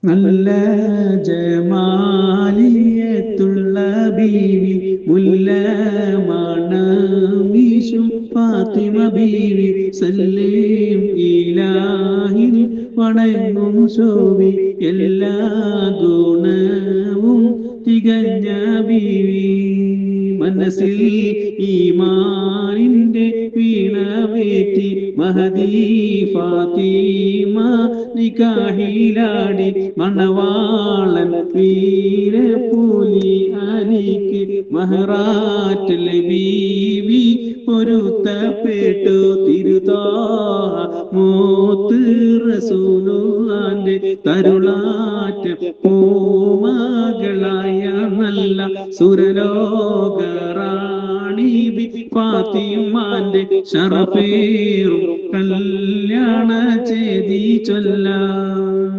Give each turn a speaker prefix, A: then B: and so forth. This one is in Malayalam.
A: നല്ല ജമാലിയത്തുള്ള ബീവി മുല്ല മണമീശും ഫാത്തിമ ബീവി സല്ലീം ഇലാഹിൻ വണങ്ങും ശോഭി എല്ലാ ഗുണവും തികഞ്ഞ ബീവി മനസ്സിൽ ഈമാനിന്റെ വീണവേറ്റി മഹദി ഫാത്തിമ നിക്കാഹിലാടി മണവാളൻ വീരപൂലി അലിക്ക് മഹറാറ്റൽ ബീവി പൊരുത്തപ്പെട്ടു തിരുതാഹ മൂത്ത് റസൂലുള്ളാന്റെ തരുളാറ്റ പൂമകളായ നല്ല സുരലോകറാണി ബി ഫാത്തിമാന്റെ ശറഫേറും കല്യാണ ചേതി ചൊല്ലാം.